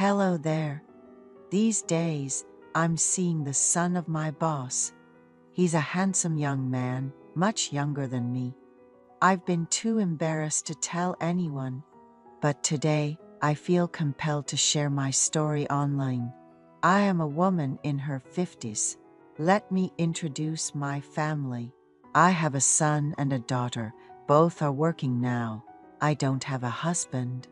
Hello there. These days, I'm seeing the son of my boss. He's a handsome young man, much younger than me. I've been too embarrassed to tell anyone, but today I feel compelled to share my story online. I am a woman in her 50s. Let me introduce my family. I have a son and a daughter. Both are working now. I don't have a husband.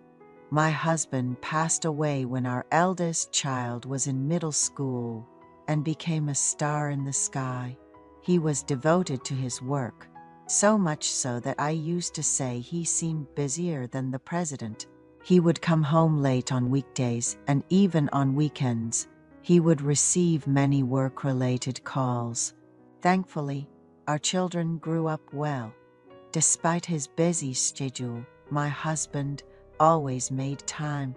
My husband passed away when our eldest child was in middle school and became a star in the sky. He was devoted to his work, so much so that I used to say he seemed busier than the president. He would come home late on weekdays, and even on weekends, he would receive many work-related calls. Thankfully, our children grew up well. Despite his busy schedule, my husband always made time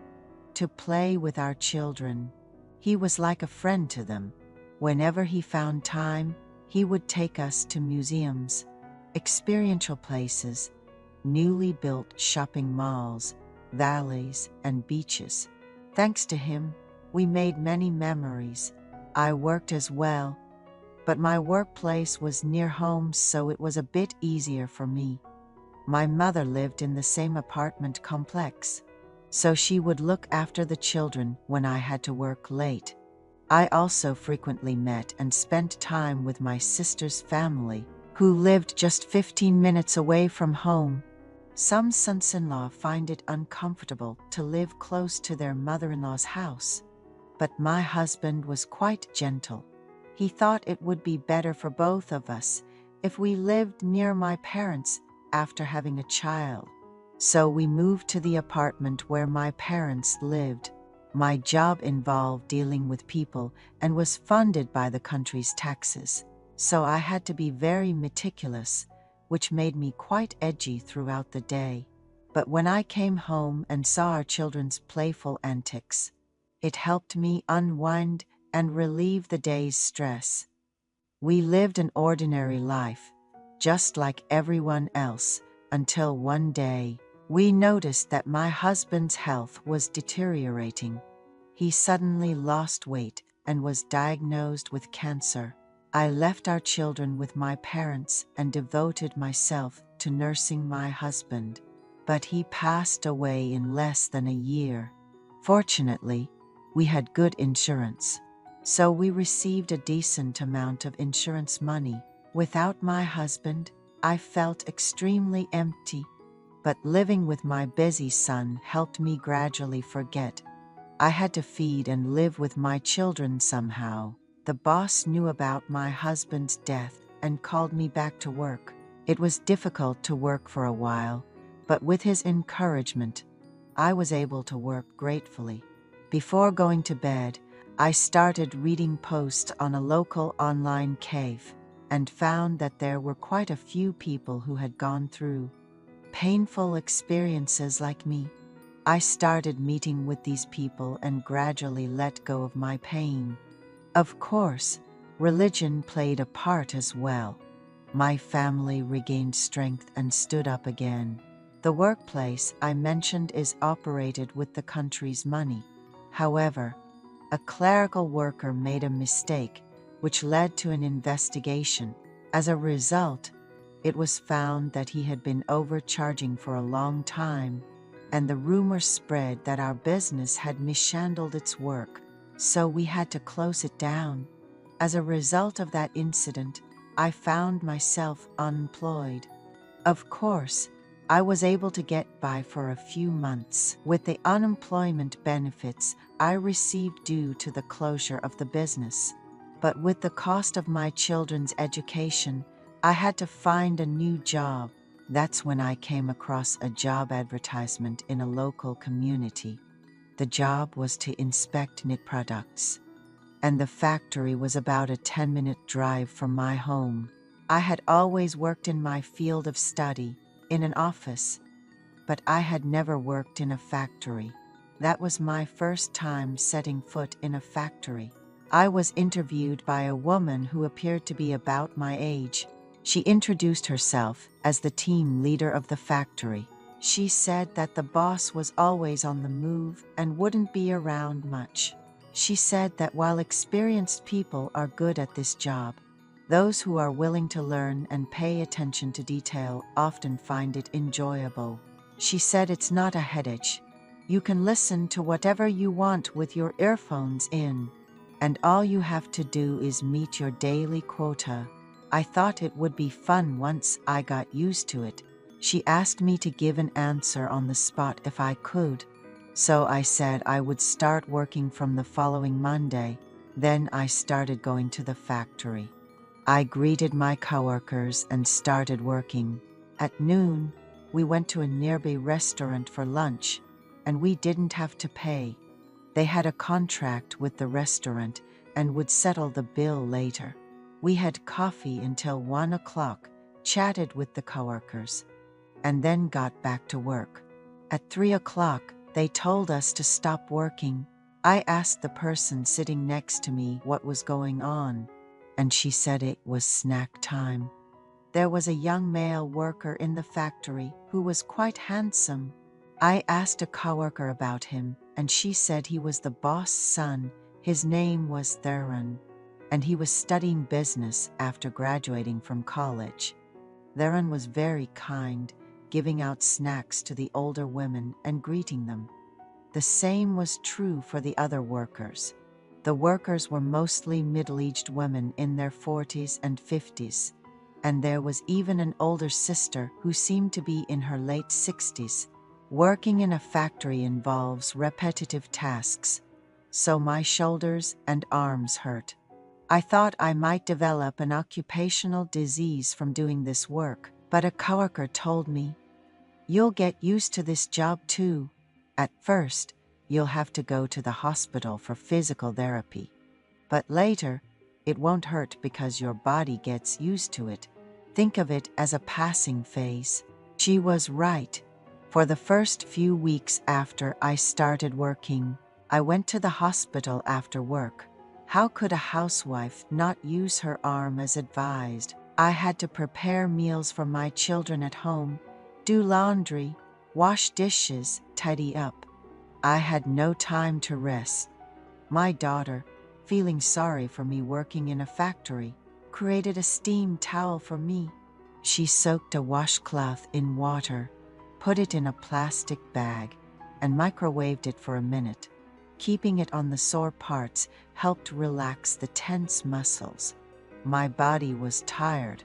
to play with our children. He was like a friend to them. Whenever he found time, he would take us to museums, experiential places, newly built shopping malls, valleys, and beaches. Thanks to him, we made many memories. I worked as well, but my workplace was near home, so it was a bit easier for me. My mother lived in the same apartment complex, so she would look after the children when I had to work late. I also frequently met and spent time with my sister's family, who lived just 15 minutes away from home. Some sons-in-law find it uncomfortable to live close to their mother-in-law's house, but my husband was quite gentle. He thought it would be better for both of us if we lived near my parents after having a child. So we moved to the apartment where my parents lived. My job involved dealing with people and was funded by the country's taxes, so I had to be very meticulous, which made me quite edgy throughout the day. But when I came home and saw our children's playful antics, it helped me unwind and relieve the day's stress. We lived an ordinary life, just like everyone else, until one day, we noticed that my husband's health was deteriorating. He suddenly lost weight and was diagnosed with cancer. I left our children with my parents and devoted myself to nursing my husband, but he passed away in less than a year. Fortunately, we had good insurance, so we received a decent amount of insurance money. Without my husband, I felt extremely empty, but living with my busy son helped me gradually forget. I had to feed and live with my children somehow. The boss knew about my husband's death and called me back to work. It was difficult to work for a while, but with his encouragement, I was able to work gratefully. Before going to bed, I started reading posts on a local online cave and found that there were quite a few people who had gone through painful experiences like me. I started meeting with these people and gradually let go of my pain. Of course, religion played a part as well. My family regained strength and stood up again. The workplace I mentioned is operated with the country's money. However, a clerical worker made a mistake, which led to an investigation. As a result, it was found that he had been overcharging for a long time, and the rumor spread that our business had mishandled its work, so we had to close it down. As a result of that incident, I found myself unemployed. Of course, I was able to get by for a few months with the unemployment benefits I received due to the closure of the business. But with the cost of my children's education, I had to find a new job. That's when I came across a job advertisement in a local community. The job was to inspect knit products, and the factory was about a 10-minute drive from my home. I had always worked in my field of study, in an office, but I had never worked in a factory. That was my first time setting foot in a factory. I was interviewed by a woman who appeared to be about my age. She introduced herself as the team leader of the factory. She said that the boss was always on the move and wouldn't be around much. She said that while experienced people are good at this job, those who are willing to learn and pay attention to detail often find it enjoyable. She said it's not a headache. You can listen to whatever you want with your earphones in, and all you have to do is meet your daily quota. I thought it would be fun once I got used to it. She asked me to give an answer on the spot if I could, so I said I would start working from the following Monday. Then I started going to the factory. I greeted my coworkers and started working. At noon, we went to a nearby restaurant for lunch, and we didn't have to pay. They had a contract with the restaurant and would settle the bill later. We had coffee until 1 o'clock, chatted with the coworkers, and then got back to work. At 3 o'clock, they told us to stop working. I asked the person sitting next to me what was going on, and she said it was snack time. There was a young male worker in the factory who was quite handsome. I asked a coworker about him, and she said he was the boss' son. His name was Theron, and he was studying business after graduating from college. Theron was very kind, giving out snacks to the older women and greeting them. The same was true for the other workers. The workers were mostly middle-aged women in their 40s and 50s, and there was even an older sister who seemed to be in her late 60s. Working in a factory involves repetitive tasks, so my shoulders and arms hurt. I thought I might develop an occupational disease from doing this work, but a coworker told me, "You'll get used to this job too. At first, you'll have to go to the hospital for physical therapy, but later, it won't hurt because your body gets used to it. Think of it as a passing phase." She was right. For the first few weeks after I started working, I went to the hospital after work. How could a housewife not use her arm as advised? I had to prepare meals for my children at home, do laundry, wash dishes, tidy up. I had no time to rest. My daughter, feeling sorry for me working in a factory, created a steam towel for me. She soaked a washcloth in water, put it in a plastic bag, and microwaved it for a minute. Keeping it on the sore parts helped relax the tense muscles. My body was tired,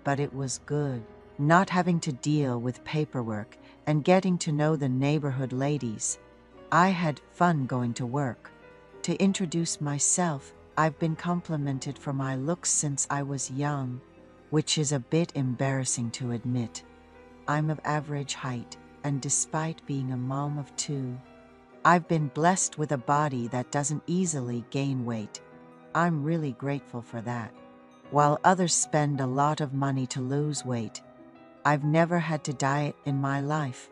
but it was good. Not having to deal with paperwork and getting to know the neighborhood ladies. I had fun going to work. To introduce myself, I've been complimented for my looks since I was young, which is a bit embarrassing to admit. I'm of average height, and despite being a mom of 2, I've been blessed with a body that doesn't easily gain weight. I'm really grateful for that. While others spend a lot of money to lose weight, I've never had to diet in my life.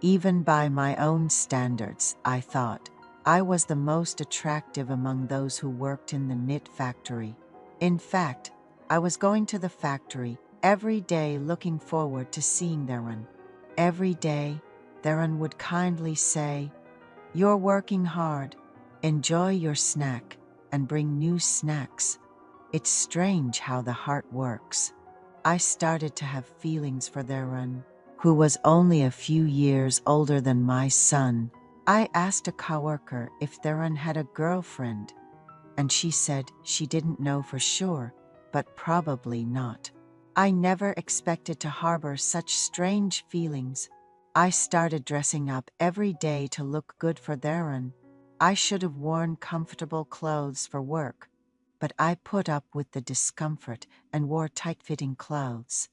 Even by my own standards, I thought I was the most attractive among those who worked in the knit factory. In fact, I was going to the factory every day looking forward to seeing Theron. Every day, Theron would kindly say, "You're working hard. Enjoy your snack and bring new snacks." It's strange how the heart works. I started to have feelings for Theron, who was only a few years older than my son. I asked a coworker if Theron had a girlfriend, and she said she didn't know for sure, but probably not. I never expected to harbor such strange feelings. I started dressing up every day to look good for Theron. I should have worn comfortable clothes for work, but I put up with the discomfort and wore tight-fitting clothes.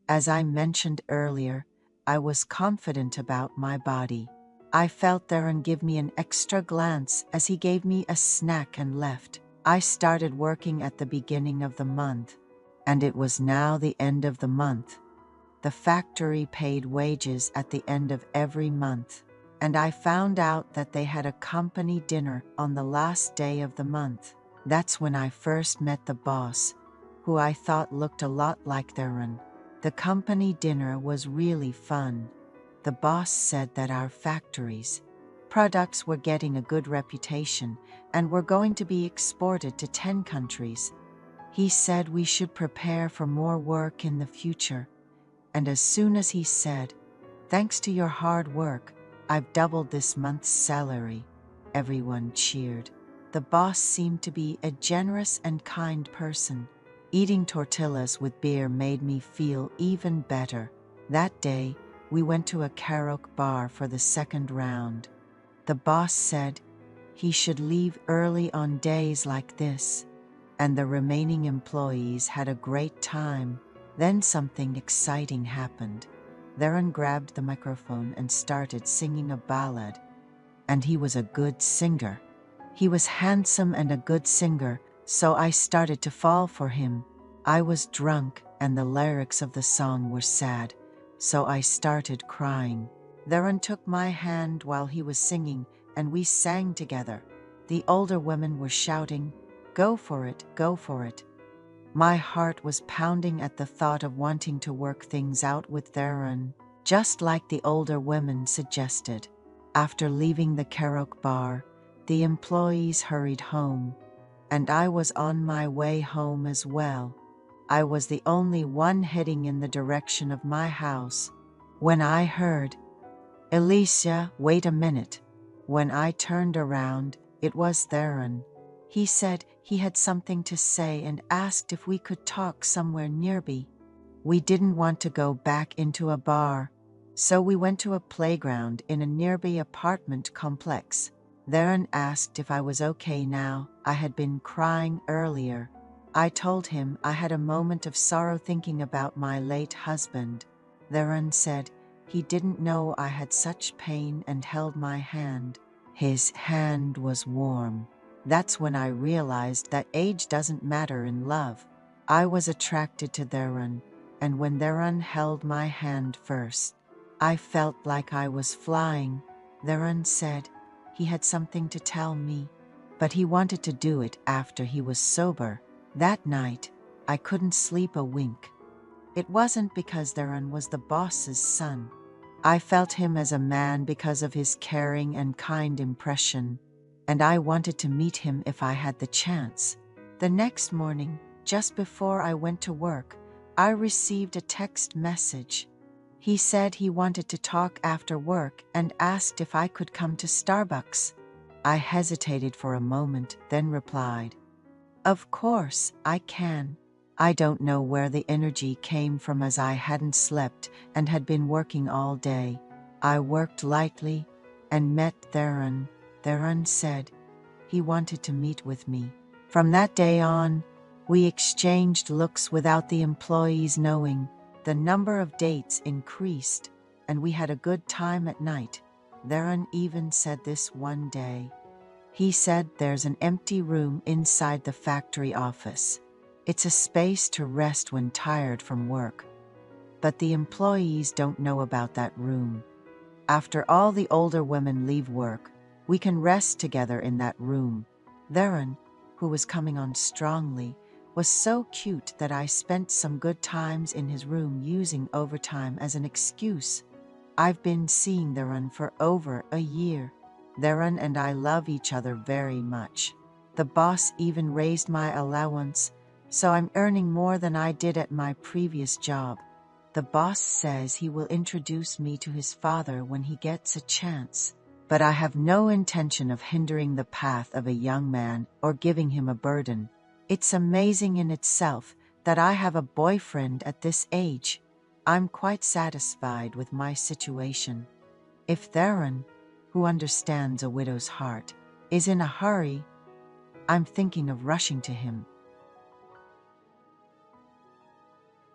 As I mentioned earlier, I was confident about my body. I felt Theron give me an extra glance as he gave me a snack and left. I started working at the beginning of the month, and it was now the end of the month. The factory paid wages at the end of every month, and I found out that they had a company dinner on the last day of the month. That's when I first met the boss, who I thought looked a lot like Theron. The company dinner was really fun. The boss said that our factories' products were getting a good reputation and were going to be exported to 10 countries. He said we should prepare for more work in the future. And as soon as he said, "Thanks to your hard work, I've doubled this month's salary," everyone cheered. The boss seemed to be a generous and kind person. Eating tortillas with beer made me feel even better. That day, we went to a karaoke bar for the second round. The boss said he should leave early on days like this, and the remaining employees had a great time. Then something exciting happened. Theron grabbed the microphone and started singing a ballad, and he was a good singer. He was handsome and a good singer, so I started to fall for him. I was drunk, and the lyrics of the song were sad, so I started crying. Theron took my hand while he was singing, and we sang together. The older women were shouting, "Go for it, go for it." My heart was pounding at the thought of wanting to work things out with Theron, just like the older women suggested. After leaving the karaoke bar, the employees hurried home, and I was on my way home as well. I was the only one heading in the direction of my house when I heard, "Alicia, wait a minute." When I turned around, it was Theron. He said he had something to say and asked if we could talk somewhere nearby. We didn't want to go back into a bar, so we went to a playground in a nearby apartment complex. Theron asked if I was okay now. I had been crying earlier. I told him I had a moment of sorrow thinking about my late husband. Theron said he didn't know I had such pain and held my hand. His hand was warm. That's when I realized that age doesn't matter in love. I was attracted to Theron, and when Theron held my hand first, I felt like I was flying. Theron said he had something to tell me, but he wanted to do it after he was sober. That night, I couldn't sleep a wink. It wasn't because Theron was the boss's son. I felt him as a man because of his caring and kind impression, and I wanted to meet him if I had the chance. The next morning, just before I went to work, I received a text message. He said he wanted to talk after work and asked if I could come to Starbucks. I hesitated for a moment, then replied, "Of course, I can." I don't know where the energy came from as I hadn't slept and had been working all day. I worked lightly and met Theron. Theron said he wanted to meet with me. From that day on, we exchanged looks without the employees knowing. The number of dates increased, and we had a good time at night. Theron even said this one day. He said there's an empty room inside the factory office. It's a space to rest when tired from work. But the employees don't know about that room. After all the older women leave work, we can rest together in that room. Theron, who was coming on strongly, was so cute that I spent some good times in his room using overtime as an excuse. I've been seeing Theron for over a year. Theron and I love each other very much. The boss even raised my allowance, so I'm earning more than I did at my previous job. The boss says he will introduce me to his father when he gets a chance, but I have no intention of hindering the path of a young man or giving him a burden. It's amazing in itself that I have a boyfriend at this age. I'm quite satisfied with my situation. If Theron, who understands a widow's heart, is in a hurry, I'm thinking of rushing to him.